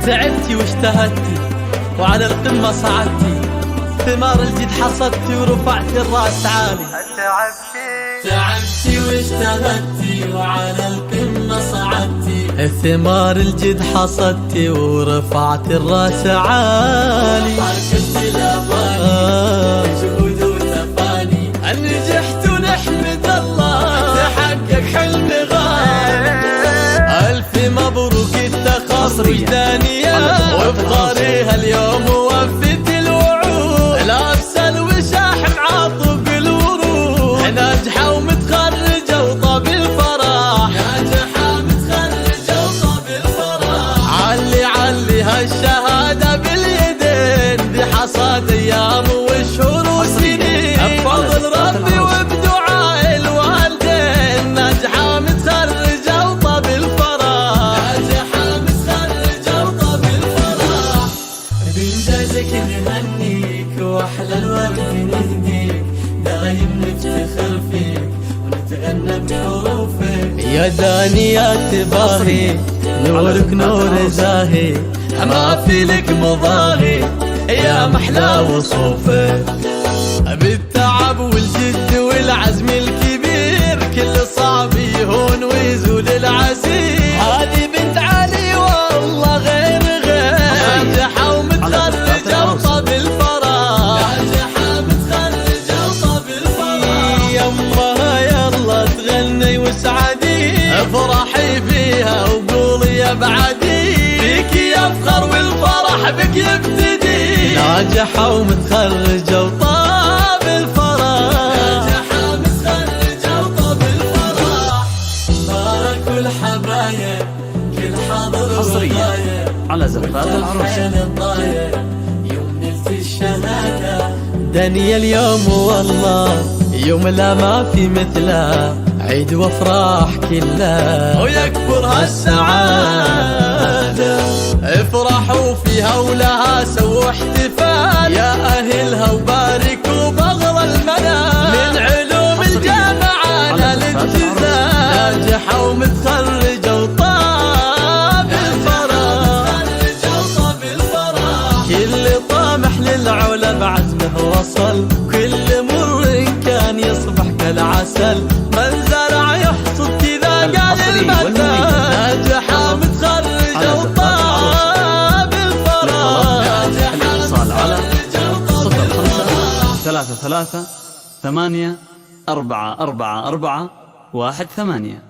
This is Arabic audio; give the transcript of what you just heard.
تعبتي واجتهدتي وعلى القمة صعدتي، ثمار الجد حصدتي ورفعتي الراس عالي. تعبتي واجتهدتي وعلى القمة صعدتي، ثمار الجد حصدتي ورفعتي الراس عالي. حركت الأماني جهود وتفاني، نجحت ونحمد الله تحقق حلم غالي. ألف مبروك التخرج دانية، وبطاريها اليوم وفت الوعود، لابسة الوشاح معاطف بالورود، ناجحة ومتخرجة وطاب الفرح، ناجحة متخرجة وطاب الفرح. علي علي هالشهادة باليدين، دي حصاد أيام وشهور وسنين، بفضل ربي وبدعاء الوالدين، ناجحة متخرجة وطاب الفرح، ناجحة متخرجة وطاب الفرح. بإنجازك نهنيك وأحلى الورد نهديك، دايم نفتخر فيك ونتغنى بحروفك. يا دانية تباهي نورك نور زاهي، ما في لك مضاهي يا محلى وصوفك. بالتعب والجد والعزم الكبير، كل صعب يهون ويزول العسير. هذه بنت علي والله غير ناجحة ومتخرجة وطاب الفرح، ناجحة متخرجة وطاب الفرح. يمها يلا تغني واسعدي، افرحي فيها وقولي يا بعدي، فيك يفخر والفرح بك يبتدي. ناجحة ومتخرجة وطاب الفرح، ناجحة متخرجة وطاب الفرح. باركوا الحبايب كل حاضر حصريا على زفات العروس. يوم نلت الشهادة دانية اليوم والله يوم لا ما في مثله، عيد وافراح كلها ويكبر هالسعادة. افرحوا فيها ولها سووا احتفال، يا أهلها وباركوا بغرى المنال، من علوم الجامعة للالتزام، ناجحة ومتخرجة وطاب الفرح. كل طامح للعلا بعزمه وصل، كل مر كان يصبح كالعسل، من زرع يحصد كذا قال المثل، ناجحة متخرجة وطاب الفرح. الاتصال على 05 33 8 4 4 4 1 8.